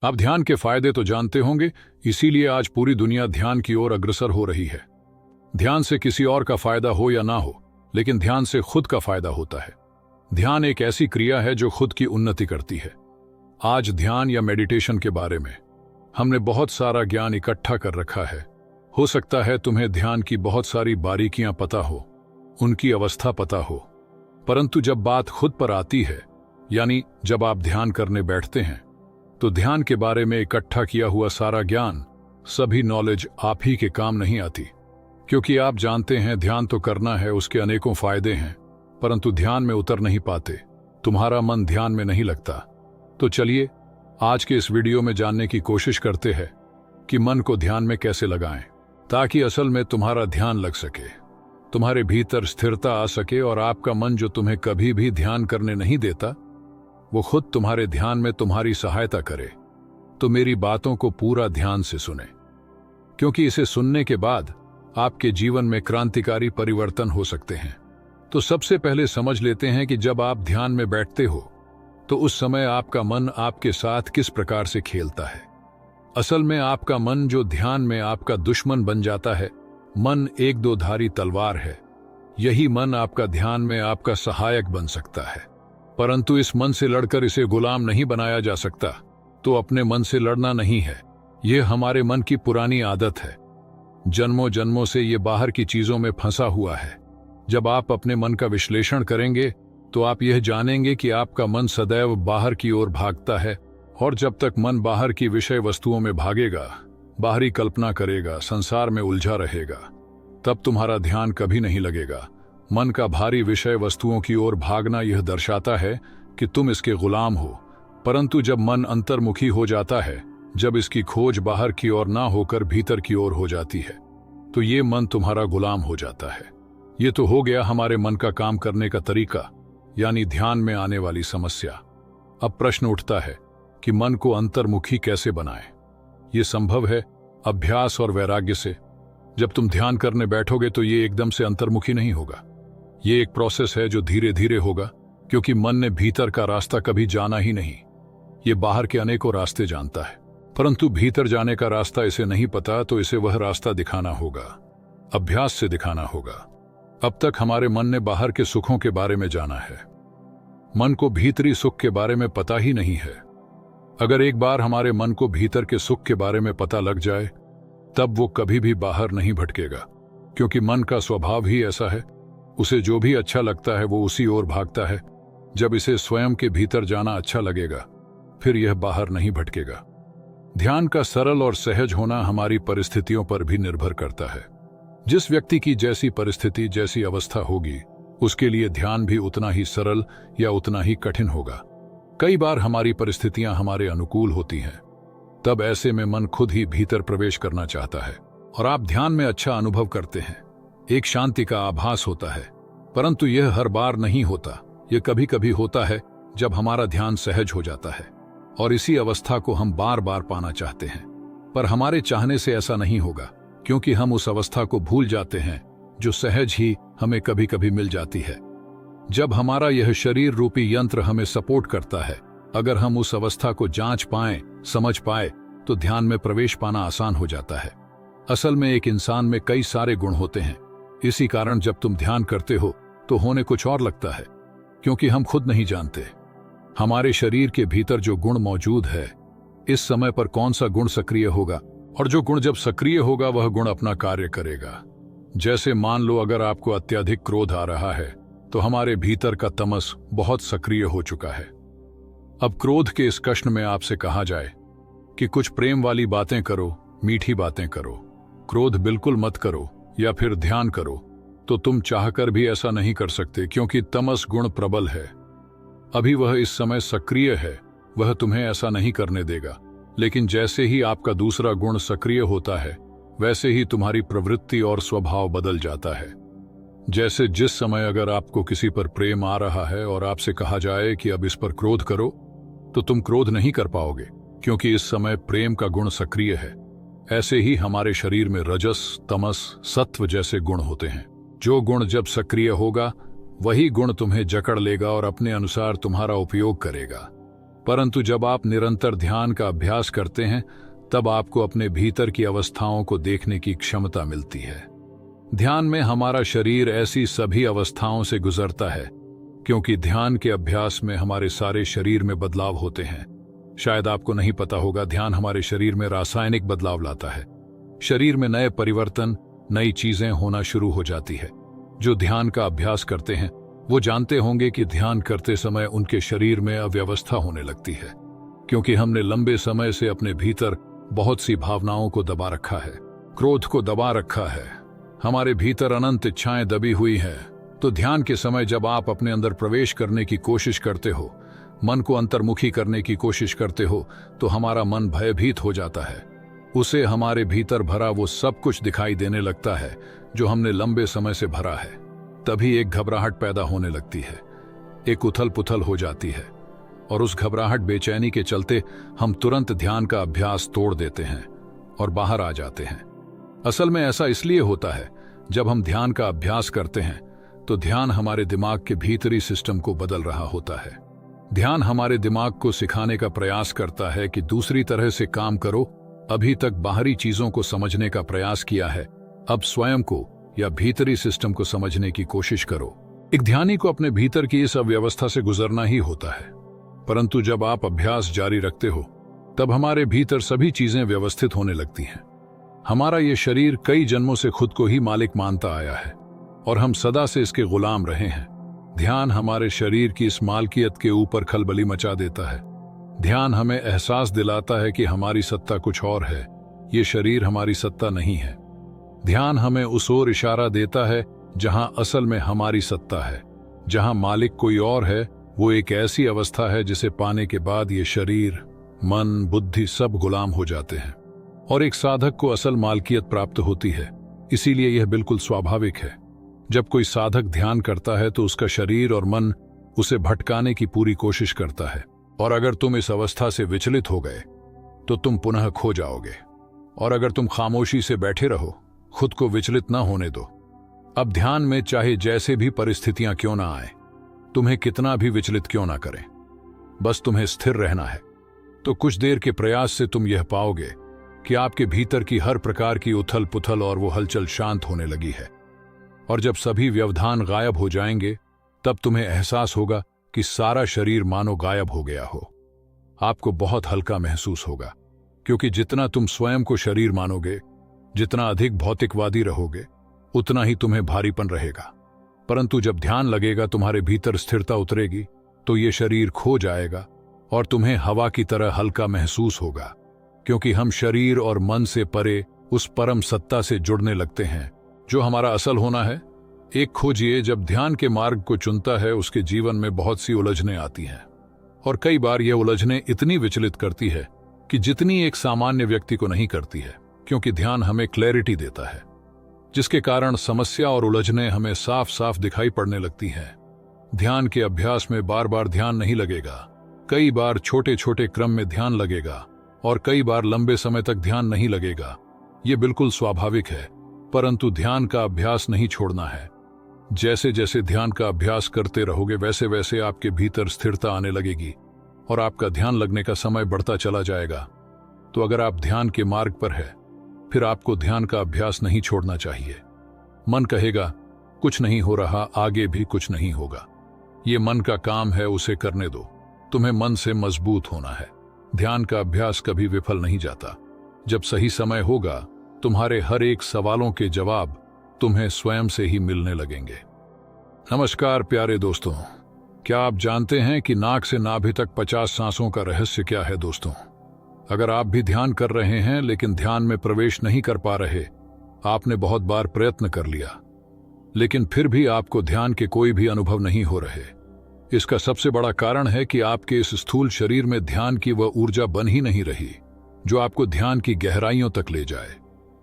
आप ध्यान के फायदे तो जानते होंगे, इसीलिए आज पूरी दुनिया ध्यान की ओर अग्रसर हो रही है। ध्यान से किसी और का फायदा हो या ना हो, लेकिन ध्यान से खुद का फायदा होता है। ध्यान एक ऐसी क्रिया है जो खुद की उन्नति करती है। आज ध्यान या मेडिटेशन के बारे में हमने बहुत सारा ज्ञान इकट्ठा कर रखा है। हो सकता है तुम्हें ध्यान की बहुत सारी बारीकियां पता हो, उनकी अवस्था पता हो, परंतु जब बात खुद पर आती है, यानी जब आप ध्यान करने बैठते हैं, तो ध्यान के बारे में इकट्ठा किया हुआ सारा ज्ञान, सभी नॉलेज आप ही के काम नहीं आती। क्योंकि आप जानते हैं ध्यान तो करना है, उसके अनेकों फायदे हैं, परंतु ध्यान में उतर नहीं पाते, तुम्हारा मन ध्यान में नहीं लगता। तो चलिए आज के इस वीडियो में जानने की कोशिश करते हैं कि मन को ध्यान में कैसे लगाएं, ताकि असल में तुम्हारा ध्यान लग सके, तुम्हारे भीतर स्थिरता आ सके और आपका मन जो तुम्हें कभी भी ध्यान करने नहीं देता, वो खुद तुम्हारे ध्यान में तुम्हारी सहायता करे। तो मेरी बातों को पूरा ध्यान से सुने, क्योंकि इसे सुनने के बाद आपके जीवन में क्रांतिकारी परिवर्तन हो सकते हैं। तो सबसे पहले समझ लेते हैं कि जब आप ध्यान में बैठते हो तो उस समय आपका मन आपके साथ किस प्रकार से खेलता है। असल में आपका मन जो ध्यान में आपका दुश्मन बन जाता है, मन एक दो धारी तलवार है। यही मन आपका ध्यान में आपका सहायक बन सकता है, परंतु इस मन से लड़कर इसे गुलाम नहीं बनाया जा सकता। तो अपने मन से लड़ना नहीं है, यह हमारे मन की पुरानी आदत है। जन्मों जन्मों से ये बाहर की चीजों में फंसा हुआ है। जब आप अपने मन का विश्लेषण करेंगे तो आप यह जानेंगे कि आपका मन सदैव बाहर की ओर भागता है, और जब तक मन बाहर की विषय वस्तुओं में भागेगा, बाहरी कल्पना करेगा, संसार में उलझा रहेगा, तब तुम्हारा ध्यान कभी नहीं लगेगा। मन का भारी विषय वस्तुओं की ओर भागना यह दर्शाता है कि तुम इसके गुलाम हो, परंतु जब मन अंतर्मुखी हो जाता है, जब इसकी खोज बाहर की ओर ना होकर भीतर की ओर हो जाती है, तो ये मन तुम्हारा गुलाम हो जाता है। ये तो हो गया हमारे मन का काम करने का तरीका, यानी ध्यान में आने वाली समस्या। अब प्रश्न उठता है कि मन को अंतर्मुखी कैसे बनाएं। ये संभव है अभ्यास और वैराग्य से। जब तुम ध्यान करने बैठोगे तो ये एकदम से अंतर्मुखी नहीं होगा। ये एक प्रोसेस है जो धीरे धीरे होगा, क्योंकि मन ने भीतर का रास्ता कभी जाना ही नहीं। ये बाहर के अनेकों रास्ते जानता है, परंतु भीतर जाने का रास्ता इसे नहीं पता, तो इसे वह रास्ता दिखाना होगा, अभ्यास से दिखाना होगा। अब तक हमारे मन ने बाहर के सुखों के बारे में जाना है, मन को भीतरी सुख के बारे में पता ही नहीं है। अगर एक बार हमारे मन को भीतर के सुख के बारे में पता लग जाए, तब वो कभी भी बाहर नहीं भटकेगा, क्योंकि मन का स्वभाव ही ऐसा है। उसे जो भी अच्छा लगता है वो उसी ओर भागता है। जब इसे स्वयं के भीतर जाना अच्छा लगेगा, फिर यह बाहर नहीं भटकेगा। ध्यान का सरल और सहज होना हमारी परिस्थितियों पर भी निर्भर करता है। जिस व्यक्ति की जैसी परिस्थिति, जैसी अवस्था होगी, उसके लिए ध्यान भी उतना ही सरल या उतना ही कठिन होगा। कई बार हमारी परिस्थितियां हमारे अनुकूल होती हैं, तब ऐसे में मन खुद ही भीतर प्रवेश करना चाहता है और आप ध्यान में अच्छा अनुभव करते हैं। एक शांति का आभास होता है, परंतु यह हर बार नहीं होता। यह कभी कभी होता है जब हमारा ध्यान सहज हो जाता है, और इसी अवस्था को हम बार बार पाना चाहते हैं। पर हमारे चाहने से ऐसा नहीं होगा, क्योंकि हम उस अवस्था को भूल जाते हैं जो सहज ही हमें कभी कभी मिल जाती है। जब हमारा यह शरीर रूपी यंत्र हमें सपोर्ट करता है, अगर हम उस अवस्था को जांच पाएं, समझ पाए, तो ध्यान में प्रवेश पाना आसान हो जाता है। असल में एक इंसान में कई सारे गुण होते हैं। इसी कारण जब तुम ध्यान करते हो तो होने कुछ और लगता है, क्योंकि हम खुद नहीं जानते हमारे शरीर के भीतर जो गुण मौजूद है, इस समय पर कौन सा गुण सक्रिय होगा, और जो गुण जब सक्रिय होगा वह गुण अपना कार्य करेगा। जैसे मान लो अगर आपको अत्यधिक क्रोध आ रहा है, तो हमारे भीतर का तमस बहुत सक्रिय हो चुका है। अब क्रोध के इस कष्ट में आपसे कहा जाए कि कुछ प्रेम वाली बातें करो, मीठी बातें करो, क्रोध बिल्कुल मत करो, या फिर ध्यान करो, तो तुम चाहकर भी ऐसा नहीं कर सकते, क्योंकि तमस गुण प्रबल है। अभी वह इस समय सक्रिय है, वह तुम्हें ऐसा नहीं करने देगा। लेकिन जैसे ही आपका दूसरा गुण सक्रिय होता है, वैसे ही तुम्हारी प्रवृत्ति और स्वभाव बदल जाता है। जैसे जिस समय अगर आपको किसी पर प्रेम आ रहा है और आपसे कहा जाए कि अब इस पर क्रोध करो, तो तुम क्रोध नहीं कर पाओगे, क्योंकि इस समय प्रेम का गुण सक्रिय है। ऐसे ही हमारे शरीर में रजस, तमस, सत्व जैसे गुण होते हैं। जो गुण जब सक्रिय होगा, वही गुण तुम्हें जकड़ लेगा और अपने अनुसार तुम्हारा उपयोग करेगा। परंतु जब आप निरंतर ध्यान का अभ्यास करते हैं तब आपको अपने भीतर की अवस्थाओं को देखने की क्षमता मिलती है। ध्यान में हमारा शरीर ऐसी सभी अवस्थाओं से गुजरता है, क्योंकि ध्यान के अभ्यास में हमारे सारे शरीर में बदलाव होते हैं। शायद आपको नहीं पता होगा, ध्यान हमारे शरीर में रासायनिक बदलाव लाता है। शरीर में नए परिवर्तन, नई चीजें होना शुरू हो जाती है। जो ध्यान का अभ्यास करते हैं वो जानते होंगे कि ध्यान करते समय उनके शरीर में अव्यवस्था होने लगती है, क्योंकि हमने लंबे समय से अपने भीतर बहुत सी भावनाओं को दबा रखा है, क्रोध को दबा रखा है, हमारे भीतर अनंत इच्छाएं दबी हुई हैं। तो ध्यान के समय जब आप अपने अंदर प्रवेश करने की कोशिश करते हो, मन को अंतर्मुखी करने की कोशिश करते हो, तो हमारा मन भयभीत हो जाता है। उसे हमारे भीतर भरा वो सब कुछ दिखाई देने लगता है जो हमने लंबे समय से भरा है। तभी एक घबराहट पैदा होने लगती है, एक उथल पुथल हो जाती है, और उस घबराहट बेचैनी के चलते हम तुरंत ध्यान का अभ्यास तोड़ देते हैं और बाहर आ जाते हैं। असल में ऐसा इसलिए होता है, जब हम ध्यान का अभ्यास करते हैं तो ध्यान हमारे दिमाग के भीतरी सिस्टम को बदल रहा होता है। ध्यान हमारे दिमाग को सिखाने का प्रयास करता है कि दूसरी तरह से काम करो। अभी तक बाहरी चीजों को समझने का प्रयास किया है, अब स्वयं को या भीतरी सिस्टम को समझने की कोशिश करो। एक ध्यानी को अपने भीतर की इस अव्यवस्था से गुजरना ही होता है। परंतु जब आप अभ्यास जारी रखते हो तब हमारे भीतर सभी चीजें व्यवस्थित होने लगती हैं। हमारा ये शरीर कई जन्मों से खुद को ही मालिक मानता आया है और हम सदा से इसके गुलाम रहे हैं। ध्यान हमारे शरीर की इस मालकियत के ऊपर खलबली मचा देता है। ध्यान हमें एहसास दिलाता है कि हमारी सत्ता कुछ और है, ये शरीर हमारी सत्ता नहीं है। ध्यान हमें उस ओर इशारा देता है जहां असल में हमारी सत्ता है, जहां मालिक कोई और है। वो एक ऐसी अवस्था है जिसे पाने के बाद ये शरीर, मन, बुद्धि सब गुलाम हो जाते हैं और एक साधक को असल मालकियत प्राप्त होती है। इसीलिए यह बिल्कुल स्वाभाविक है। जब कोई साधक ध्यान करता है तो उसका शरीर और मन उसे भटकाने की पूरी कोशिश करता है, और अगर तुम इस अवस्था से विचलित हो गए तो तुम पुनः खो जाओगे। और अगर तुम खामोशी से बैठे रहो, खुद को विचलित ना होने दो। अब ध्यान में चाहे जैसे भी परिस्थितियां क्यों ना आए, तुम्हें कितना भी विचलित क्यों ना करें, बस तुम्हें स्थिर रहना है। तो कुछ देर के प्रयास से तुम यह पाओगे कि आपके भीतर की हर प्रकार की उथल पुथल और वो हलचल शांत होने लगी है। और जब सभी व्यवधान गायब हो जाएंगे तब तुम्हें एहसास होगा कि सारा शरीर मानो गायब हो गया हो। आपको बहुत हल्का महसूस होगा, क्योंकि जितना तुम स्वयं को शरीर मानोगे, जितना अधिक भौतिकवादी रहोगे, उतना ही तुम्हें भारीपन रहेगा। परंतु जब ध्यान लगेगा, तुम्हारे भीतर स्थिरता उतरेगी, तो ये शरीर खो जाएगा और तुम्हें हवा की तरह हल्का महसूस होगा, क्योंकि हम शरीर और मन से परे उस परम सत्ता से जुड़ने लगते हैं जो हमारा असल होना है। एक खोजिए जब ध्यान के मार्ग को चुनता है, उसके जीवन में बहुत सी उलझनें आती हैं, और कई बार यह उलझनें इतनी विचलित करती है कि जितनी एक सामान्य व्यक्ति को नहीं करती है, क्योंकि ध्यान हमें क्लैरिटी देता है, जिसके कारण समस्या और उलझनें हमें साफ साफ दिखाई पड़ने लगती हैं। ध्यान के अभ्यास में बार बार ध्यान नहीं लगेगा, कई बार छोटे छोटे क्रम में ध्यान लगेगा और कई बार लंबे समय तक ध्यान नहीं लगेगा। ये बिल्कुल स्वाभाविक है, परंतु ध्यान का अभ्यास नहीं छोड़ना है। जैसे जैसे ध्यान का अभ्यास करते रहोगे, वैसे वैसे आपके भीतर स्थिरता आने लगेगी और आपका ध्यान लगने का समय बढ़ता चला जाएगा। तो अगर आप ध्यान के मार्ग पर है, फिर आपको ध्यान का अभ्यास नहीं छोड़ना चाहिए। मन कहेगा कुछ नहीं हो रहा, आगे भी कुछ नहीं होगा, ये मन का काम है, उसे करने दो। तुम्हें मन से मजबूत होना है। ध्यान का अभ्यास कभी विफल नहीं जाता। जब सही समय होगा, तुम्हारे हर एक सवालों के जवाब तुम्हें स्वयं से ही मिलने लगेंगे। नमस्कार प्यारे दोस्तों, क्या आप जानते हैं कि नाक से नाभि तक 50 सांसों का रहस्य क्या है? दोस्तों, अगर आप भी ध्यान कर रहे हैं लेकिन ध्यान में प्रवेश नहीं कर पा रहे, आपने बहुत बार प्रयत्न कर लिया लेकिन फिर भी आपको ध्यान के कोई भी अनुभव नहीं हो रहे, इसका सबसे बड़ा कारण है कि आपके इस स्थूल शरीर में ध्यान की वह ऊर्जा बन ही नहीं रही जो आपको ध्यान की गहराइयों तक ले जाए।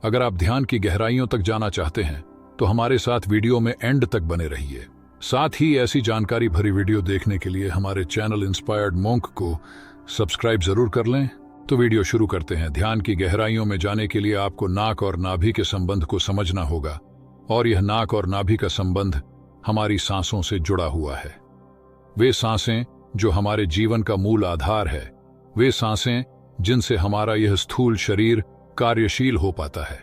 अगर आप ध्यान की गहराइयों तक जाना चाहते हैं तो हमारे साथ वीडियो में एंड तक बने रहिए। साथ ही ऐसी जानकारी भरी वीडियो देखने के लिए हमारे चैनल इंस्पायर्ड मोंक को सब्सक्राइब जरूर कर लें। तो वीडियो शुरू करते हैं। ध्यान की गहराइयों में जाने के लिए आपको नाक और नाभि के संबंध को समझना होगा, और यह नाक और नाभि का संबंध हमारी सांसों से जुड़ा हुआ है। वे सांसें जो हमारे जीवन का मूल आधार है, वे सांसें जिनसे हमारा यह स्थूल शरीर कार्यशील हो पाता है,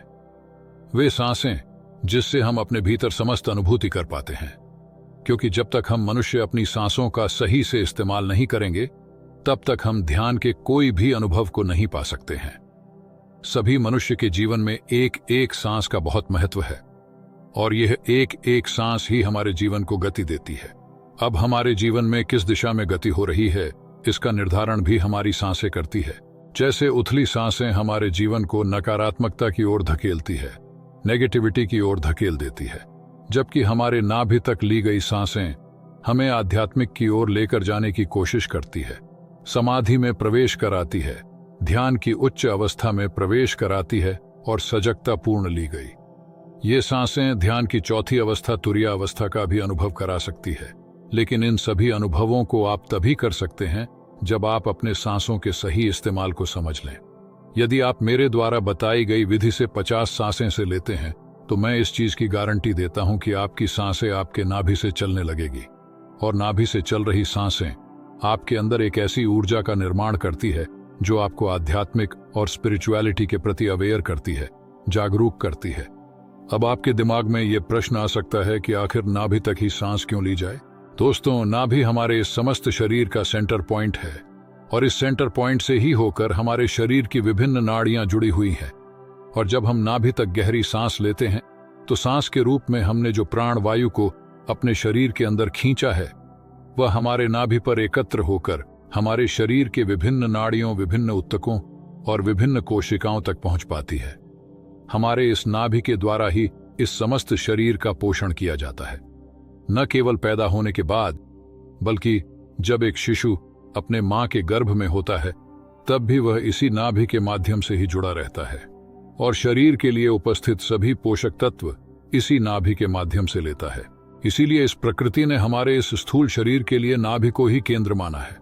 वे सांसें जिससे हम अपने भीतर समस्त अनुभूति कर पाते हैं। क्योंकि जब तक हम मनुष्य अपनी सांसों का सही से इस्तेमाल नहीं करेंगे, तब तक हम ध्यान के कोई भी अनुभव को नहीं पा सकते हैं। सभी मनुष्य के जीवन में एक एक सांस का बहुत महत्व है, और यह एक एक सांस ही हमारे जीवन को गति देती है। अब हमारे जीवन में किस दिशा में गति हो रही है, इसका निर्धारण भी हमारी सांसें करती है। जैसे उथली सांसें हमारे जीवन को नकारात्मकता की ओर धकेलती है, नेगेटिविटी की ओर धकेल देती है, जबकि हमारे नाभि तक ली गई सांसें हमें आध्यात्मिक की ओर लेकर जाने की कोशिश करती है, समाधि में प्रवेश कराती है, ध्यान की उच्च अवस्था में प्रवेश कराती है और सजगता पूर्ण ली गई। ये सांसें ध्यान की चौथी अवस्था तुरीय अवस्था का भी अनुभव करा सकती है, लेकिन इन सभी अनुभवों को आप तभी कर सकते हैं जब आप अपने सांसों के सही इस्तेमाल को समझ लें। यदि आप मेरे द्वारा बताई गई विधि से 50 सांसें से लेते हैं, तो मैं इस चीज की गारंटी देता हूं कि आपकी सांसें आपके नाभि से चलने लगेगी, और नाभि से चल रही सांसें आपके अंदर एक ऐसी ऊर्जा का निर्माण करती है जो आपको आध्यात्मिक और स्पिरिचुअलिटी के प्रति अवेयर करती है, जागरूक करती है। अब आपके दिमाग में यह प्रश्न आ सकता है कि आखिर नाभि तक ही सांस क्यों ली जाए? दोस्तों, नाभि हमारे इस समस्त शरीर का सेंटर पॉइंट है, और इस सेंटर पॉइंट से ही होकर हमारे शरीर की विभिन्न नाड़ियां जुड़ी हुई हैं। और जब हम नाभि तक गहरी सांस लेते हैं, तो सांस के रूप में हमने जो प्राण वायु को अपने शरीर के अंदर खींचा है, वह हमारे नाभि पर एकत्र होकर हमारे शरीर के विभिन्न नाड़ियों, विभिन्न ऊतकों और विभिन्न कोशिकाओं तक पहुंच पाती है। हमारे इस नाभि के द्वारा ही इस समस्त शरीर का पोषण किया जाता है, न केवल पैदा होने के बाद, बल्कि जब एक शिशु अपने मां के गर्भ में होता है, तब भी वह इसी नाभि के माध्यम से ही जुड़ा रहता है, और शरीर के लिए उपस्थित सभी पोषक तत्व इसी नाभि के माध्यम से लेता है। इसीलिए इस प्रकृति ने हमारे इस स्थूल शरीर के लिए नाभि को ही केंद्र माना है।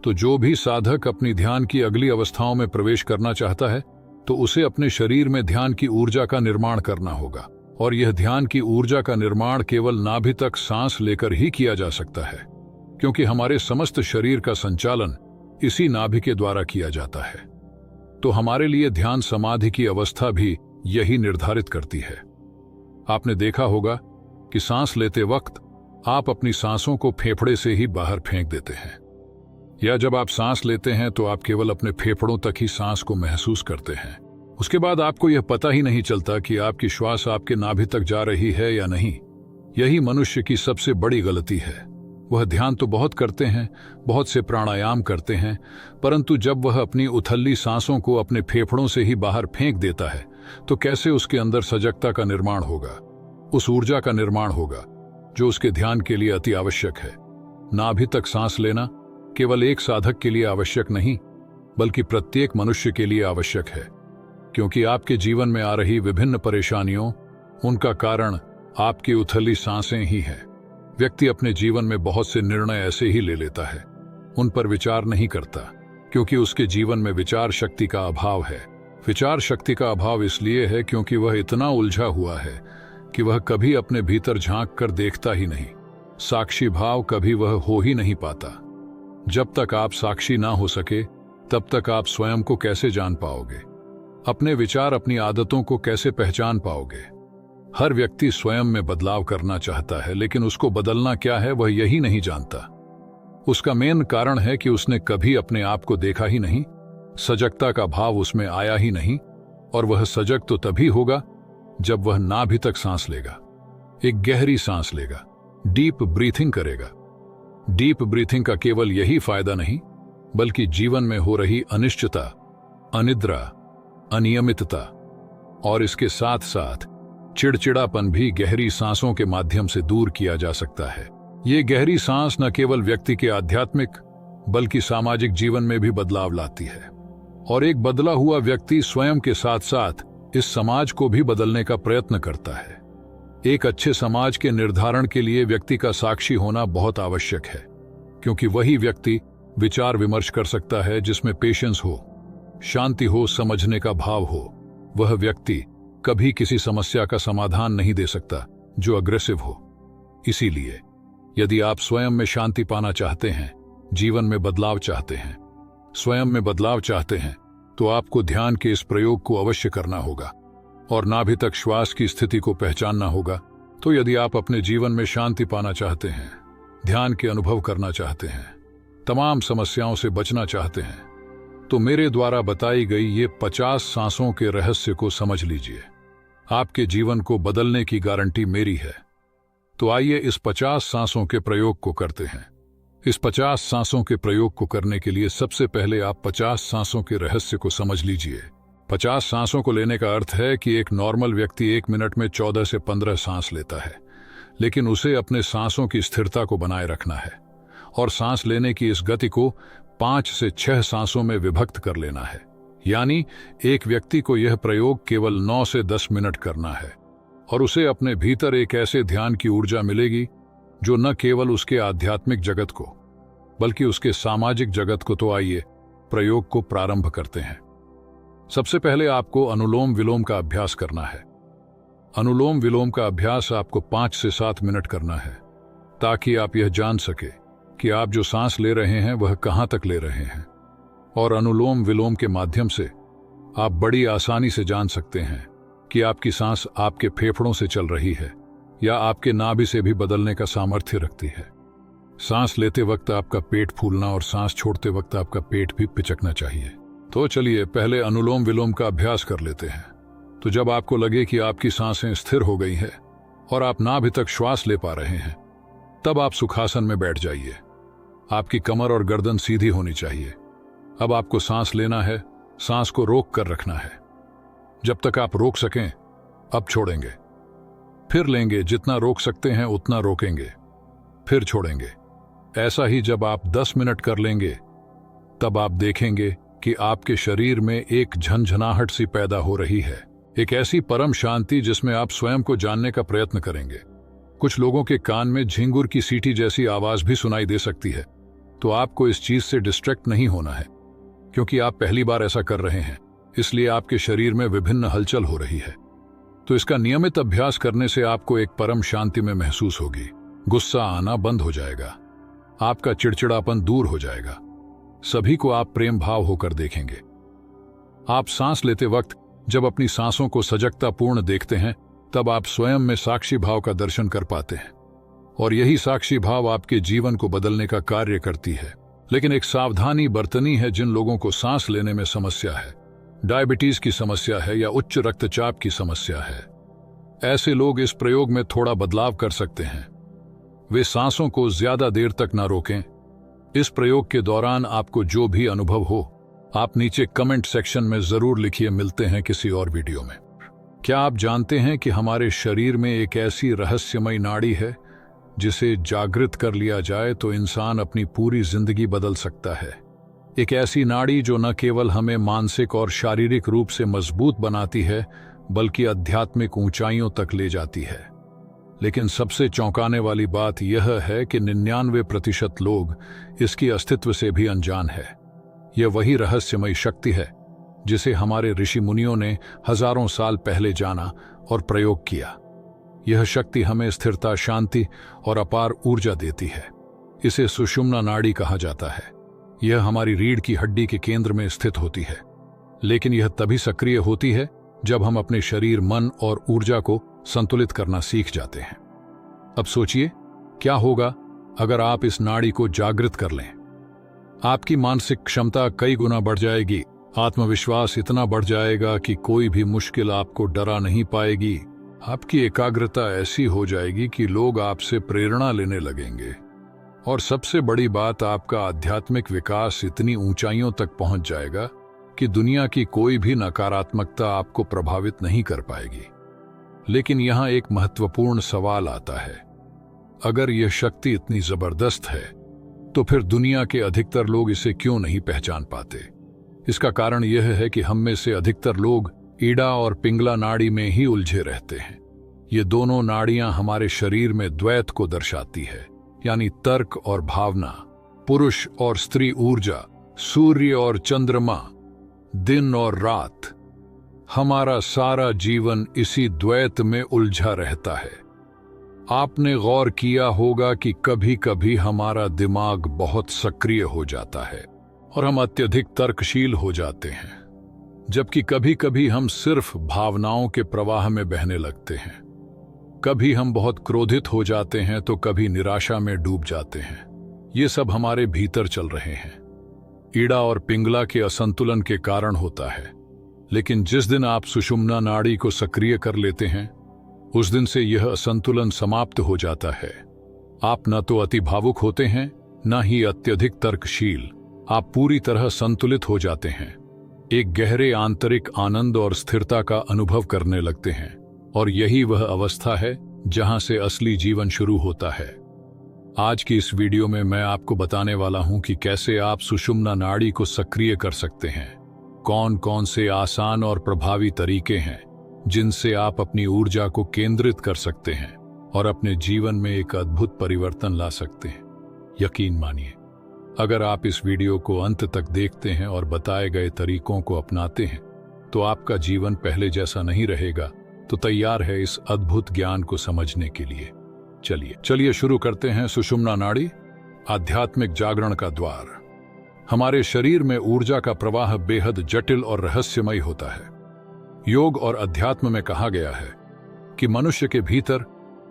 तो जो भी साधक अपनी ध्यान की अगली अवस्थाओं में प्रवेश करना चाहता है, तो उसे अपने शरीर में ध्यान की ऊर्जा का निर्माण करना होगा, और यह ध्यान की ऊर्जा का निर्माण केवल नाभि तक सांस लेकर ही किया जा सकता है, क्योंकि हमारे समस्त शरीर का संचालन इसी नाभि के द्वारा किया जाता है। तो हमारे लिए ध्यान समाधि की अवस्था भी यही निर्धारित करती है। आपने देखा होगा कि सांस लेते वक्त आप अपनी सांसों को फेफड़े से ही बाहर फेंक देते हैं, या जब आप सांस लेते हैं तो आप केवल अपने फेफड़ों तक ही सांस को महसूस करते हैं। उसके बाद आपको यह पता ही नहीं चलता कि आपकी श्वास आपके नाभि तक जा रही है या नहीं। यही मनुष्य की सबसे बड़ी गलती है। वह ध्यान तो बहुत करते हैं, बहुत से प्राणायाम करते हैं, परंतु जब वह अपनी उथली सांसों को अपने फेफड़ों से ही बाहर फेंक देता है, तो कैसे उसके अंदर सजगता का निर्माण होगा, उस ऊर्जा का निर्माण होगा जो उसके ध्यान के लिए अति आवश्यक है। नाभि तक सांस लेना केवल एक साधक के लिए आवश्यक नहीं, बल्कि प्रत्येक मनुष्य के लिए आवश्यक है, क्योंकि आपके जीवन में आ रही विभिन्न परेशानियों, उनका कारण आपकी उथली सांसें ही हैं। व्यक्ति अपने जीवन में बहुत से निर्णय ऐसे ही ले लेता है, उन पर विचार नहीं करता, क्योंकि उसके जीवन में विचार शक्ति का अभाव है। विचार शक्ति का अभाव इसलिए है क्योंकि वह इतना उलझा हुआ है कि वह कभी अपने भीतर झांक कर देखता ही नहीं। साक्षी भाव कभी वह हो ही नहीं पाता। जब तक आप साक्षी ना हो सके, तब तक आप स्वयं को कैसे जान पाओगे? अपने विचार, अपनी आदतों को कैसे पहचान पाओगे? हर व्यक्ति स्वयं में बदलाव करना चाहता है, लेकिन उसको बदलना क्या है वह यही नहीं जानता। उसका मेन कारण है कि उसने कभी अपने आप को देखा ही नहीं, सजगता का भाव उसमें आया ही नहीं, और वह सजग तो तभी होगा जब वह नाभि तक सांस लेगा, एक गहरी सांस लेगा, डीप ब्रीथिंग करेगा। डीप ब्रीथिंग का केवल यही फायदा नहीं, बल्कि जीवन में हो रही अनिश्चितता, अनिद्रा, अनियमितता और इसके साथ साथ चिड़चिड़ापन भी गहरी सांसों के माध्यम से दूर किया जा सकता है। ये गहरी सांस न केवल व्यक्ति के आध्यात्मिक बल्कि सामाजिक जीवन में भी बदलाव लाती है, और एक बदला हुआ व्यक्ति स्वयं के साथ साथ इस समाज को भी बदलने का प्रयत्न करता है। एक अच्छे समाज के निर्धारण के लिए व्यक्ति का साक्षी होना बहुत आवश्यक है, क्योंकि वही व्यक्ति विचार विमर्श कर सकता है जिसमें पेशेंस हो, शांति हो, समझने का भाव हो। वह व्यक्ति कभी किसी समस्या का समाधान नहीं दे सकता जो अग्रेसिव हो। इसीलिए यदि आप स्वयं में शांति पाना चाहते हैं, जीवन में बदलाव चाहते हैं, स्वयं में बदलाव चाहते हैं, तो आपको ध्यान के इस प्रयोग को अवश्य करना होगा। और नाभि तक श्वास की स्थिति को पहचानना होगा। तो यदि आप अपने जीवन में शांति पाना चाहते हैं, ध्यान के अनुभव करना चाहते हैं, तमाम समस्याओं से बचना चाहते हैं, तो मेरे द्वारा बताई गई ये 50 सांसों के रहस्य को समझ लीजिए। आपके जीवन को बदलने की गारंटी मेरी है। तो आइए इस 50 सांसों के प्रयोग को करते हैं। इस 50 सांसों के प्रयोग को करने के लिए सबसे पहले आप 50 सांसों के रहस्य को समझ लीजिए। 50 सांसों को लेने का अर्थ है कि एक नॉर्मल व्यक्ति 1 मिनट में 14 से 15 सांस लेता है, लेकिन उसे अपने सांसों की स्थिरता को बनाए रखना है और सांस लेने की इस गति को 5 से 6 सांसों में विभक्त कर लेना है। यानी एक व्यक्ति को यह प्रयोग केवल 9 से 10 मिनट करना है और उसे अपने भीतर एक ऐसे ध्यान की ऊर्जा मिलेगी जो न केवल उसके आध्यात्मिक जगत को बल्कि उसके सामाजिक जगत को। तो आइए प्रयोग को प्रारंभ करते हैं। सबसे पहले आपको अनुलोम विलोम का अभ्यास करना है। अनुलोम विलोम का अभ्यास आपको 5 से 7 मिनट करना है, ताकि आप यह जान सके कि आप जो सांस ले रहे हैं वह कहां तक ले रहे हैं। और अनुलोम विलोम के माध्यम से आप बड़ी आसानी से जान सकते हैं कि आपकी सांस आपके फेफड़ों से चल रही है या आपके नाभि से भी बदलने का सामर्थ्य रखती है। सांस लेते वक्त आपका पेट फूलना और सांस छोड़ते वक्त आपका पेट भी पिचकना चाहिए। तो चलिए पहले अनुलोम विलोम का अभ्यास कर लेते हैं। तो जब आपको लगे कि आपकी सांसें स्थिर हो गई हैं और आप नाभि तक श्वास ले पा रहे हैं, तब आप सुखासन में बैठ जाइए। आपकी कमर और गर्दन सीधी होनी चाहिए। अब आपको सांस लेना है, सांस को रोक कर रखना है। जब तक आप रोक सकें, अब छोड़ेंगे, फिर लेंगे, जितना रोक सकते हैं उतना रोकेंगे, फिर छोड़ेंगे। ऐसा ही जब आप 10 मिनट कर लेंगे, तब आप देखेंगे कि आपके शरीर में एक झनझनाहट सी पैदा हो रही है, एक ऐसी परम शांति जिसमें आप स्वयं को जानने का प्रयत्न करेंगे। कुछ लोगों के कान में झिंगुर की सीटी जैसी आवाज भी सुनाई दे सकती है। तो आपको इस चीज से डिस्ट्रैक्ट नहीं होना है, क्योंकि आप पहली बार ऐसा कर रहे हैं, इसलिए आपके शरीर में विभिन्न हलचल हो रही है। तो इसका नियमित अभ्यास करने से आपको एक परम शांति में महसूस होगी। गुस्सा आना बंद हो जाएगा, आपका चिड़चिड़ापन दूर हो जाएगा, सभी को आप प्रेम भाव होकर देखेंगे। आप सांस लेते वक्त जब अपनी सांसों को सजगतापूर्ण देखते हैं, तब आप स्वयं में साक्षी भाव का दर्शन कर पाते हैं और यही साक्षी भाव आपके जीवन को बदलने का कार्य करती है। लेकिन एक सावधानी बरतनी है जिन लोगों को सांस लेने में समस्या है, डायबिटीज की समस्या है या उच्च रक्तचाप की समस्या है। ऐसे लोग इस प्रयोग में थोड़ा बदलाव कर सकते हैं। वे सांसों को ज्यादा देर तक ना रोकें। इस प्रयोग के दौरान आपको जो भी अनुभव हो, आप नीचे कमेंट सेक्शन में जरूर लिखिए। मिलते हैं किसी और वीडियो में। क्या आप जानते हैं कि हमारे शरीर में एक ऐसी रहस्यमय नाड़ी है जिसे जागृत कर लिया जाए तो इंसान अपनी पूरी जिंदगी बदल सकता है। एक ऐसी नाड़ी जो न केवल हमें मानसिक और शारीरिक रूप से मजबूत बनाती है, बल्कि आध्यात्मिक ऊंचाइयों तक ले जाती है। लेकिन सबसे चौंकाने वाली बात यह है कि 99% लोग इसकी अस्तित्व से भी अनजान है। यह वही रहस्यमय शक्ति है जिसे हमारे ऋषि मुनियों ने हजारों साल पहले जाना और प्रयोग किया। यह शक्ति हमें स्थिरता, शांति और अपार ऊर्जा देती है। इसे सुषुम्ना नाड़ी कहा जाता है। यह हमारी रीढ़ की हड्डी के केंद्र में स्थित होती है, लेकिन यह तभी सक्रिय होती है जब हम अपने शरीर, मन और ऊर्जा को संतुलित करना सीख जाते हैं। अब सोचिए, क्या होगा अगर आप इस नाड़ी को जागृत कर लें? आपकी मानसिक क्षमता कई गुना बढ़ जाएगी, आत्मविश्वास इतना बढ़ जाएगा कि कोई भी मुश्किल आपको डरा नहीं पाएगी। आपकी एकाग्रता ऐसी हो जाएगी कि लोग आपसे प्रेरणा लेने लगेंगे। और सबसे बड़ी बात, आपका आध्यात्मिक विकास इतनी ऊंचाइयों तक पहुंच जाएगा कि दुनिया की कोई भी नकारात्मकता आपको प्रभावित नहीं कर पाएगी। लेकिन यहां एक महत्वपूर्ण सवाल आता है, अगर यह शक्ति इतनी जबरदस्त है तो फिर दुनिया के अधिकतर लोग इसे क्यों नहीं पहचान पाते? इसका कारण यह है कि हम में से अधिकतर लोग ईड़ा और पिंगला नाड़ी में ही उलझे रहते हैं। ये दोनों नाड़ियां हमारे शरीर में द्वैत को दर्शाती है, यानी तर्क और भावना, पुरुष और स्त्री ऊर्जा, सूर्य और चंद्रमा, दिन और रात। हमारा सारा जीवन इसी द्वैत में उलझा रहता है। आपने गौर किया होगा कि कभी कभी हमारा दिमाग बहुत सक्रिय हो जाता है और हम अत्यधिक तर्कशील हो जाते हैं, जबकि कभी कभी हम सिर्फ भावनाओं के प्रवाह में बहने लगते हैं। कभी हम बहुत क्रोधित हो जाते हैं तो कभी निराशा में डूब जाते हैं। ये सब हमारे भीतर चल रहे हैं। ईड़ा और पिंगला के असंतुलन के कारण होता है, लेकिन जिस दिन आप सुषुम्ना नाड़ी को सक्रिय कर लेते हैं उस दिन से यह असंतुलन समाप्त हो जाता है। आप न तो अति भावुक होते हैं, न ही अत्यधिक तर्कशील। आप पूरी तरह संतुलित हो जाते हैं, एक गहरे आंतरिक आनंद और स्थिरता का अनुभव करने लगते हैं, और यही वह अवस्था है जहां से असली जीवन शुरू होता है। आज की इस वीडियो में मैं आपको बताने वाला हूं कि कैसे आप सुषुम्ना नाड़ी को सक्रिय कर सकते हैं, कौन कौन से आसान और प्रभावी तरीके हैं जिनसे आप अपनी ऊर्जा को केंद्रित कर सकते हैं और अपने जीवन में एक अद्भुत परिवर्तन ला सकते हैं। यकीन मानिए, अगर आप इस वीडियो को अंत तक देखते हैं और बताए गए तरीकों को अपनाते हैं तो आपका जीवन पहले जैसा नहीं रहेगा। तो तैयार है इस अद्भुत ज्ञान को समझने के लिए? चलिए शुरू करते हैं। सुषुम्ना नाड़ी, आध्यात्मिक जागरण का द्वार। हमारे शरीर में ऊर्जा का प्रवाह बेहद जटिल और रहस्यमय होता है। योग और अध्यात्म में कहा गया है कि मनुष्य के भीतर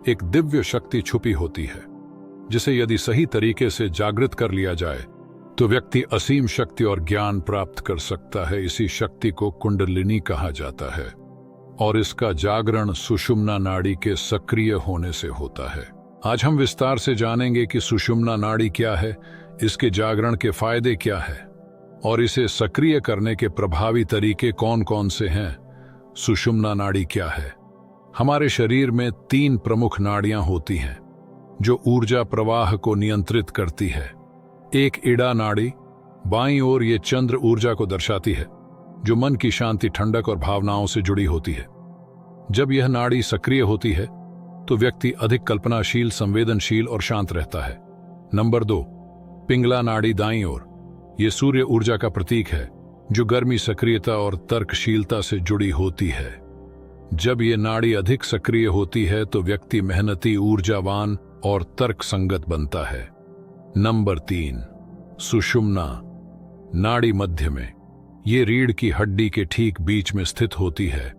एक दिव्य शक्ति छुपी होती है, जिसे यदि सही तरीके से जागृत कर लिया जाए तो व्यक्ति असीम शक्ति और ज्ञान प्राप्त कर सकता है। इसी शक्ति को कुंडलिनी कहा जाता है और इसका जागरण सुषुम्ना नाड़ी के सक्रिय होने से होता है। आज हम विस्तार से जानेंगे कि सुषुम्ना नाड़ी क्या है, इसके जागरण के फायदे क्या है और इसे सक्रिय करने के प्रभावी तरीके कौन कौन से हैं। सुषुम्ना नाड़ी क्या है? हमारे शरीर में 3 प्रमुख नाड़ियां होती हैं जो ऊर्जा प्रवाह को नियंत्रित करती है। एक ईड़ा नाड़ी, बाईं ओर ये चंद्र ऊर्जा को दर्शाती है, जो मन की शांति, ठंडक और भावनाओं से जुड़ी होती है। जब यह नाड़ी सक्रिय होती है तो व्यक्ति अधिक कल्पनाशील, संवेदनशील और शांत रहता है। नंबर 2, पिंगला नाड़ी, दाईं ओर। यह सूर्य ऊर्जा का प्रतीक है, जो गर्मी, सक्रियता और तर्कशीलता से जुड़ी होती है। जब यह नाड़ी अधिक सक्रिय होती है तो व्यक्ति मेहनती, ऊर्जावान और तर्कसंगत बनता है। नंबर 3, सुषुम्ना नाड़ी मध्य में। ये रीढ़ की हड्डी के ठीक बीच में स्थित होती है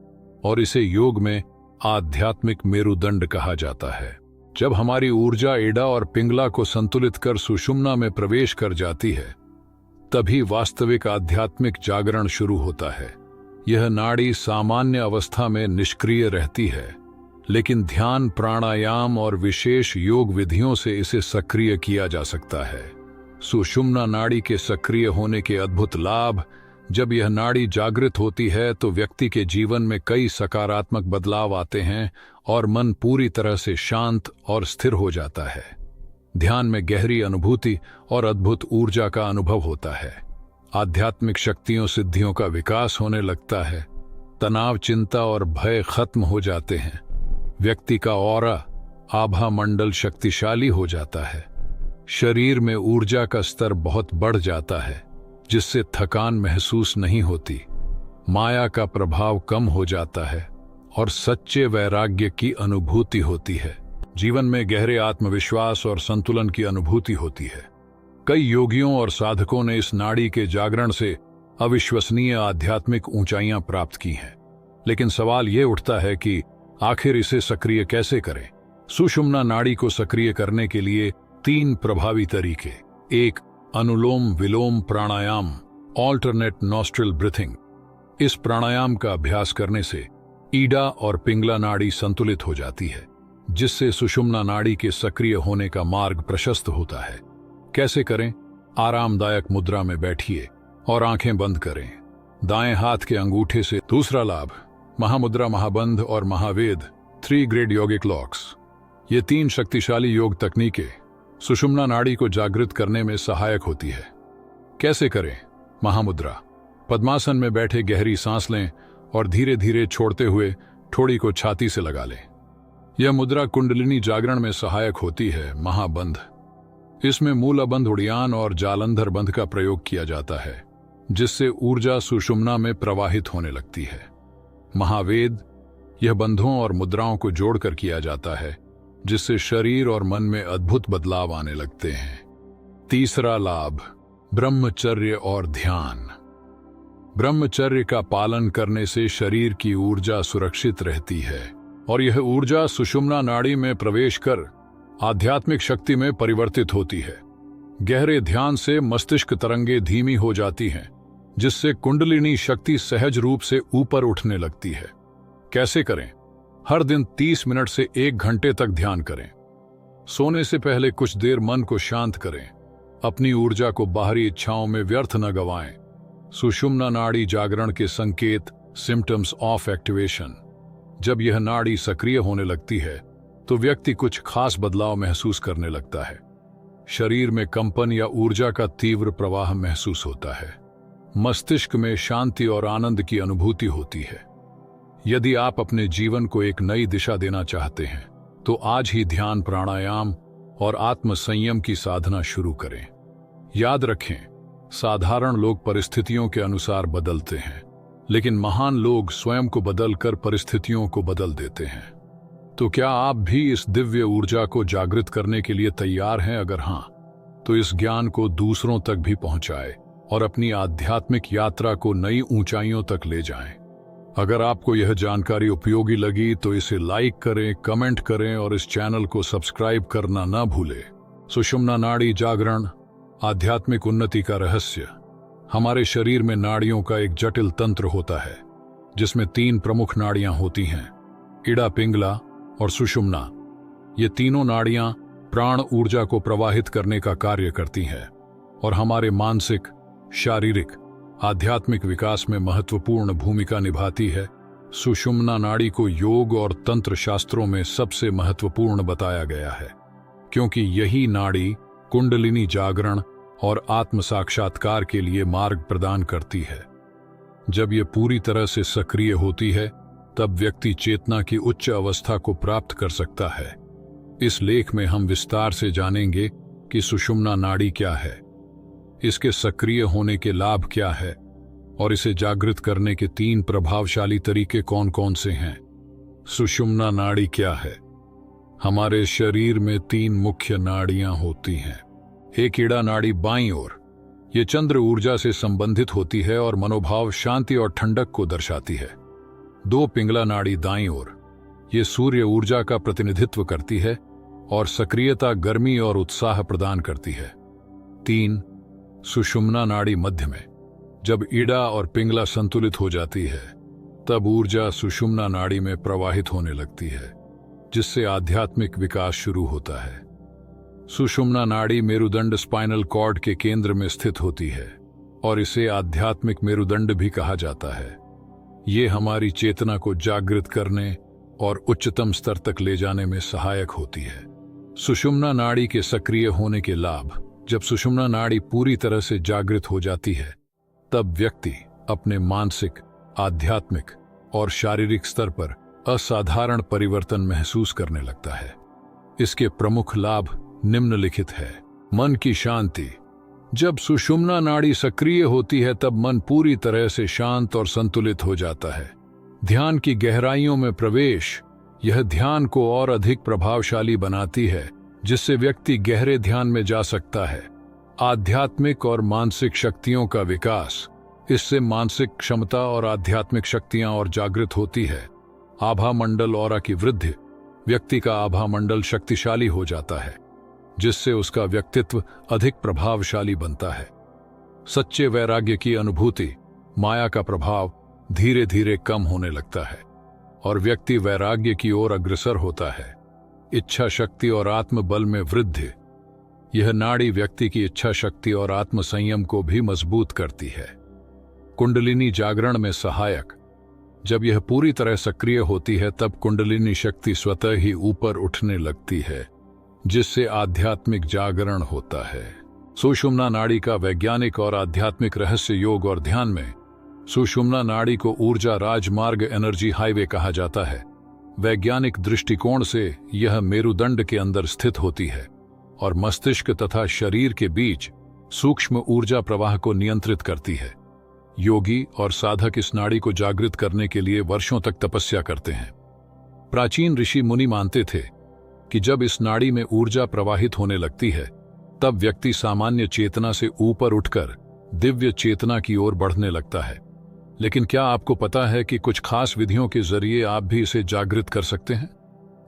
और इसे योग में आध्यात्मिक मेरुदंड कहा जाता है। जब हमारी ऊर्जा ईड़ा और पिंगला को संतुलित कर सुषुम्ना में प्रवेश कर जाती है, तभी वास्तविक आध्यात्मिक जागरण शुरू होता है। यह नाड़ी सामान्य अवस्था में निष्क्रिय रहती है, लेकिन ध्यान, प्राणायाम और विशेष योग विधियों से इसे सक्रिय किया जा सकता है। सुषुम्ना नाड़ी के सक्रिय होने के अद्भुत लाभ। जब यह नाड़ी जागृत होती है तो व्यक्ति के जीवन में कई सकारात्मक बदलाव आते हैं और मन पूरी तरह से शांत और स्थिर हो जाता है। ध्यान में गहरी अनुभूति और अद्भुत ऊर्जा का अनुभव होता है। आध्यात्मिक शक्तियों, सिद्धियों का विकास होने लगता है। तनाव, चिंता और भय खत्म हो जाते हैं। व्यक्ति का ऑरा, आभा मंडल शक्तिशाली हो जाता है। शरीर में ऊर्जा का स्तर बहुत बढ़ जाता है, जिससे थकान महसूस नहीं होती। माया का प्रभाव कम हो जाता है और सच्चे वैराग्य की अनुभूति होती है। जीवन में गहरे आत्मविश्वास और संतुलन की अनुभूति होती है। कई योगियों और साधकों ने इस नाड़ी के जागरण से अविश्वसनीय आध्यात्मिक ऊंचाइयां प्राप्त की हैं। लेकिन सवाल ये उठता है कि आखिर इसे सक्रिय कैसे करें? सुषुम्ना नाड़ी को सक्रिय करने के लिए 3 प्रभावी तरीके। 1, अनुलोम विलोम प्राणायाम, ऑल्टरनेट नॉस्ट्रिल ब्रीथिंग। इस प्राणायाम का अभ्यास करने से ईड़ा और पिंगला नाड़ी संतुलित हो जाती है, जिससे सुषुम्ना नाड़ी के सक्रिय होने का मार्ग प्रशस्त होता है। कैसे करें? आरामदायक मुद्रा में बैठिए और आंखें बंद करें, दाएं हाथ के अंगूठे से। दूसरा लाभ, महामुद्रा, महाबंध और महावेद, 3 ग्रेड योगिक लॉक्स। ये 3 शक्तिशाली योग तकनीकें सुषुम्ना नाड़ी को जागृत करने में सहायक होती है। कैसे करें? महामुद्रा, पद्मासन में बैठे गहरी सांस लें और धीरे धीरे छोड़ते हुए ठोड़ी को छाती से लगा लें। यह मुद्रा कुंडलिनी जागरण में सहायक होती है। महाबंध, इसमें मूलाबंध, उड़ियान और जालंधर बंध का प्रयोग किया जाता है, जिससे ऊर्जा सुषुम्ना में प्रवाहित होने लगती है। महावेद, यह बंधों और मुद्राओं को जोड़कर किया जाता है, जिससे शरीर और मन में अद्भुत बदलाव आने लगते हैं। तीसरा लाभ, ब्रह्मचर्य और ध्यान। ब्रह्मचर्य का पालन करने से शरीर की ऊर्जा सुरक्षित रहती है और यह ऊर्जा सुषुम्ना नाड़ी में प्रवेश कर आध्यात्मिक शक्ति में परिवर्तित होती है। गहरे ध्यान से मस्तिष्क तरंगे धीमी हो जाती हैं, जिससे कुंडलिनी शक्ति सहज रूप से ऊपर उठने लगती है। कैसे करें? हर दिन 30 मिनट से 1 घंटे तक ध्यान करें। सोने से पहले कुछ देर मन को शांत करें। अपनी ऊर्जा को बाहरी इच्छाओं में व्यर्थ न गंवाएं। सुषुम्ना नाड़ी जागरण के संकेत, सिम्टम्स ऑफ एक्टिवेशन। जब यह नाड़ी सक्रिय होने लगती है तो व्यक्ति कुछ खास बदलाव महसूस करने लगता है। शरीर में कंपन या ऊर्जा का तीव्र प्रवाह महसूस होता है। मस्तिष्क में शांति और आनंद की अनुभूति होती है। यदि आप अपने जीवन को एक नई दिशा देना चाहते हैं तो आज ही ध्यान, प्राणायाम और आत्म संयम की साधना शुरू करें। याद रखें, साधारण लोग परिस्थितियों के अनुसार बदलते हैं, लेकिन महान लोग स्वयं को बदलकर परिस्थितियों को बदल देते हैं। तो क्या आप भी इस दिव्य ऊर्जा को जागृत करने के लिए तैयार हैं? अगर हां, तो इस ज्ञान को दूसरों तक भी पहुंचाएं और अपनी आध्यात्मिक यात्रा को नई ऊंचाइयों तक ले जाएं। अगर आपको यह जानकारी उपयोगी लगी तो इसे लाइक करें, कमेंट करें और इस चैनल को सब्सक्राइब करना ना भूलें। सुषुम्ना नाड़ी जागरण, आध्यात्मिक उन्नति का रहस्य। हमारे शरीर में नाड़ियों का एक जटिल तंत्र होता है, जिसमें 3 प्रमुख नाड़ियां होती हैं, इड़ा, पिंगला और सुषुम्ना। ये तीनों नाड़ियां प्राण ऊर्जा को प्रवाहित करने का कार्य करती हैं और हमारे मानसिक, शारीरिक, आध्यात्मिक विकास में महत्वपूर्ण भूमिका निभाती है। सुषुम्ना नाड़ी को योग और तंत्र शास्त्रों में सबसे महत्वपूर्ण बताया गया है, क्योंकि यही नाड़ी कुंडलिनी जागरण और आत्म साक्षात्कार के लिए मार्ग प्रदान करती है। जब यह पूरी तरह से सक्रिय होती है, तब व्यक्ति चेतना की उच्च अवस्था को प्राप्त कर सकता है। इस लेख में हम विस्तार से जानेंगे कि सुषुम्ना नाड़ी क्या है, इसके सक्रिय होने के लाभ क्या है और इसे जागृत करने के 3 प्रभावशाली तरीके कौन कौन से हैं। सुषुम्ना नाड़ी क्या है? हमारे शरीर में 3 मुख्य नाड़ियां होती हैं। एक इड़ा नाड़ी बाईं ओर, ये चंद्र ऊर्जा से संबंधित होती है और मनोभाव, शांति और ठंडक को दर्शाती है। 2 पिंगला नाड़ी दाईं ओर, ये सूर्य ऊर्जा का प्रतिनिधित्व करती है और सक्रियता, गर्मी और उत्साह प्रदान करती है। 3 सुषुम्ना नाड़ी मध्य में, जब इड़ा और पिंगला संतुलित हो जाती है, तब ऊर्जा सुषुम्ना नाड़ी में प्रवाहित होने लगती है, जिससे आध्यात्मिक विकास शुरू होता है। सुषुम्ना नाड़ी मेरुदंड, स्पाइनल कॉर्ड के केंद्र में स्थित होती है और इसे आध्यात्मिक मेरुदंड भी कहा जाता है। ये हमारी चेतना को जागृत करने और उच्चतम स्तर तक ले जाने में सहायक होती है। सुषुम्ना नाड़ी के सक्रिय होने के लाभ। जब सुषुम्ना नाड़ी पूरी तरह से जागृत हो जाती है, तब व्यक्ति अपने मानसिक, आध्यात्मिक और शारीरिक स्तर पर असाधारण परिवर्तन महसूस करने लगता है। इसके प्रमुख लाभ निम्नलिखित है। मन की शांति। जब सुषुम्ना नाड़ी सक्रिय होती है, तब मन पूरी तरह से शांत और संतुलित हो जाता है। ध्यान की गहराइयों में प्रवेश। यह ध्यान को और अधिक प्रभावशाली बनाती है, जिससे व्यक्ति गहरे ध्यान में जा सकता है। आध्यात्मिक और मानसिक शक्तियों का विकास। इससे मानसिक क्षमता और आध्यात्मिक शक्तियां और जागृत होती है। आभा मंडल, ऑरा की वृद्धि। व्यक्ति का आभा मंडल शक्तिशाली हो जाता है, जिससे उसका व्यक्तित्व अधिक प्रभावशाली बनता है। सच्चे वैराग्य की अनुभूति। माया का प्रभाव धीरे धीरे कम होने लगता है और व्यक्ति वैराग्य की ओर अग्रसर होता है। इच्छा शक्ति और आत्मबल में वृद्धि। यह नाड़ी व्यक्ति की इच्छा शक्ति और आत्म संयम को भी मजबूत करती है। कुंडलिनी जागरण में सहायक। जब यह पूरी तरह सक्रिय होती है, तब कुंडलिनी शक्ति स्वतः ही ऊपर उठने लगती है, जिससे आध्यात्मिक जागरण होता है। सुषुम्ना नाड़ी का वैज्ञानिक और आध्यात्मिक रहस्य। योग और ध्यान में सुषुम्ना नाड़ी को ऊर्जा राजमार्ग, एनर्जी हाईवे कहा जाता है। वैज्ञानिक दृष्टिकोण से यह मेरुदंड के अंदर स्थित होती है और मस्तिष्क तथा शरीर के बीच सूक्ष्म ऊर्जा प्रवाह को नियंत्रित करती है। योगी और साधक इस नाड़ी को जागृत करने के लिए वर्षों तक तपस्या करते हैं। प्राचीन ऋषि मुनि मानते थे कि जब इस नाड़ी में ऊर्जा प्रवाहित होने लगती है तब व्यक्ति सामान्य चेतना से ऊपर उठकर दिव्य चेतना की ओर बढ़ने लगता है। लेकिन क्या आपको पता है कि कुछ खास विधियों के जरिए आप भी इसे जागृत कर सकते हैं?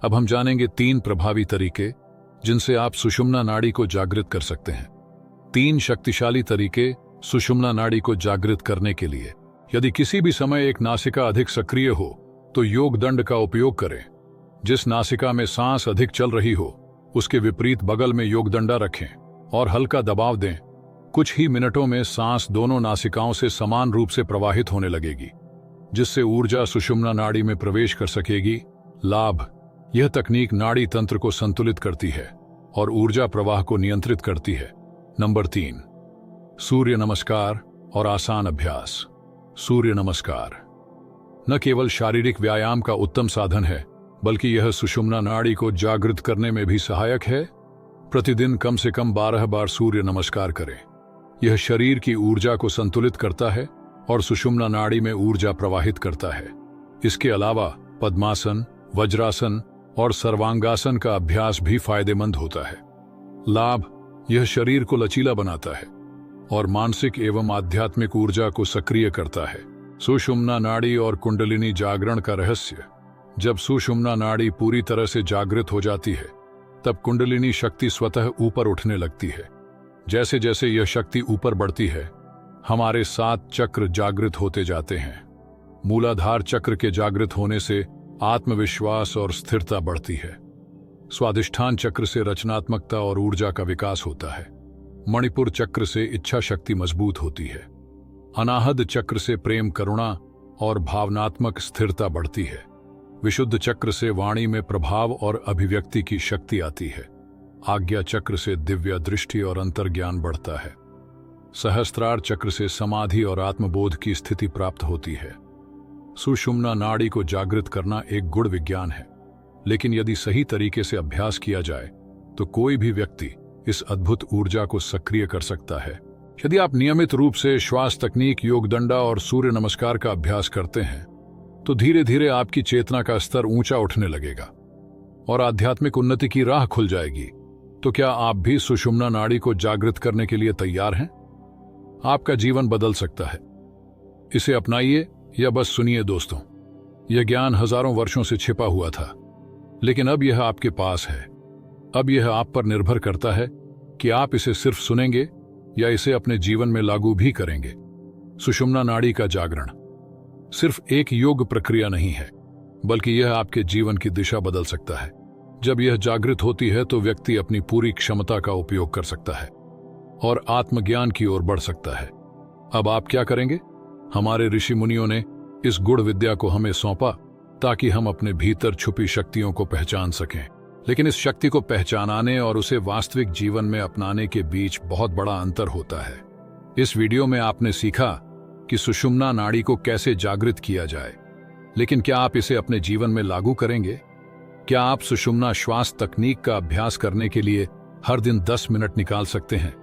अब हम जानेंगे 3 प्रभावी तरीके जिनसे आप सुषुम्ना नाड़ी को जागृत कर सकते हैं। 3 शक्तिशाली तरीके सुषुम्ना नाड़ी को जागृत करने के लिए। यदि किसी भी समय एक नासिका अधिक सक्रिय हो तो योग दंड का उपयोग करें। जिस नासिका में सांस अधिक चल रही हो उसके विपरीत बगल में योग दंडा रखें और हल्का दबाव दें। कुछ ही मिनटों में सांस दोनों नासिकाओं से समान रूप से प्रवाहित होने लगेगी, जिससे ऊर्जा सुषुम्ना नाड़ी में प्रवेश कर सकेगी। लाभ: यह तकनीक नाड़ी तंत्र को संतुलित करती है और ऊर्जा प्रवाह को नियंत्रित करती है। नंबर 3, सूर्य नमस्कार और आसान अभ्यास। सूर्य नमस्कार न केवल शारीरिक व्यायाम का उत्तम साधन है, बल्कि यह सुषुम्ना नाड़ी को जागृत करने में भी सहायक है। प्रतिदिन कम से कम 12 बार सूर्य नमस्कार करें। यह शरीर की ऊर्जा को संतुलित करता है और सुषुम्ना नाड़ी में ऊर्जा प्रवाहित करता है। इसके अलावा पद्मासन, वज्रासन और सर्वांगासन का अभ्यास भी फायदेमंद होता है। लाभ: यह शरीर को लचीला बनाता है और मानसिक एवं आध्यात्मिक ऊर्जा को सक्रिय करता है। सुषुम्ना नाड़ी और कुंडलिनी जागरण का रहस्य: जब सुषुम्ना नाड़ी पूरी तरह से जागृत हो जाती है तब कुंडलिनी शक्ति स्वतः ऊपर उठने लगती है। जैसे जैसे यह शक्ति ऊपर बढ़ती है हमारे 7 चक्र जागृत होते जाते हैं। मूलाधार चक्र के जागृत होने से आत्मविश्वास और स्थिरता बढ़ती है। स्वादिष्ठान चक्र से रचनात्मकता और ऊर्जा का विकास होता है। मणिपुर चक्र से इच्छा शक्ति मजबूत होती है। अनाहद चक्र से प्रेम, करुणा और भावनात्मक स्थिरता बढ़ती है। विशुद्ध चक्र से वाणी में प्रभाव और अभिव्यक्ति की शक्ति आती है। आज्ञा चक्र से दिव्य दृष्टि और अंतर्ज्ञान बढ़ता है। सहस्त्रार चक्र से समाधि और आत्मबोध की स्थिति प्राप्त होती है। सुषुम्ना नाड़ी को जागृत करना एक गूढ़ विज्ञान है, लेकिन यदि सही तरीके से अभ्यास किया जाए तो कोई भी व्यक्ति इस अद्भुत ऊर्जा को सक्रिय कर सकता है। यदि आप नियमित रूप से श्वास तकनीक, योग दंडा और सूर्य नमस्कार का अभ्यास करते हैं तो धीरे धीरे आपकी चेतना का स्तर ऊंचा उठने लगेगा और आध्यात्मिक उन्नति की राह खुल जाएगी। तो क्या आप भी सुषुम्ना नाड़ी को जागृत करने के लिए तैयार हैं? आपका जीवन बदल सकता है। इसे अपनाइए या बस सुनिए दोस्तों। यह ज्ञान हजारों वर्षों से छिपा हुआ था, लेकिन अब यह आपके पास है। अब यह आप पर निर्भर करता है कि आप इसे सिर्फ सुनेंगे या इसे अपने जीवन में लागू भी करेंगे। सुषुम्ना नाड़ी का जागरण सिर्फ एक योग प्रक्रिया नहीं है, बल्कि यह आपके जीवन की दिशा बदल सकता है। जब यह जागृत होती है तो व्यक्ति अपनी पूरी क्षमता का उपयोग कर सकता है और आत्मज्ञान की ओर बढ़ सकता है। अब आप क्या करेंगे? हमारे ऋषि मुनियों ने इस गुण विद्या को हमें सौंपा ताकि हम अपने भीतर छुपी शक्तियों को पहचान सकें। लेकिन इस शक्ति को पहचानने और उसे वास्तविक जीवन में अपनाने के बीच बहुत बड़ा अंतर होता है। इस वीडियो में आपने सीखा कि सुषुम्ना नाड़ी को कैसे जागृत किया जाए, लेकिन क्या आप इसे अपने जीवन में लागू करेंगे? क्या आप सुषुम्ना श्वास तकनीक का अभ्यास करने के लिए हर दिन 10 मिनट निकाल सकते हैं?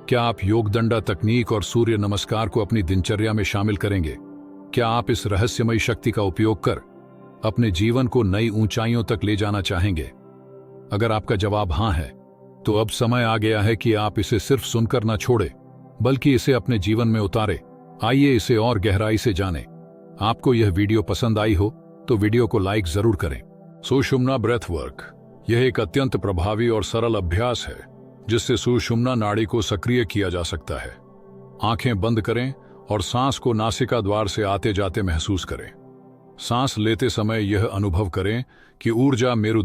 क्या आप योग दंडा तकनीक और सूर्य नमस्कार को अपनी दिनचर्या में शामिल करेंगे? क्या आप इस रहस्यमयी शक्ति का उपयोग कर अपने जीवन को नई ऊंचाइयों तक ले जाना चाहेंगे? अगर आपका जवाब हाँ है, तो अब समय आ गया है कि आप इसे सिर्फ सुनकर न छोड़े, बल्कि इसे अपने जीवन में उतारे। आइए इसे और गहराई से जानें। आपको यह वीडियो पसंद आई हो तो वीडियो को लाइक जरूर करें। सुषुम्ना ब्रेथ वर्क यह एक अत्यंत प्रभावी और सरल अभ्यास है जिससे सुषुम्ना नाड़ी को सक्रिय किया जा सकता है। आंखें बंद करें और सांस को नासिका द्वार से आते जाते महसूस करें। सांस लेते समय यह अनुभव करें कि ऊर्जा मेरु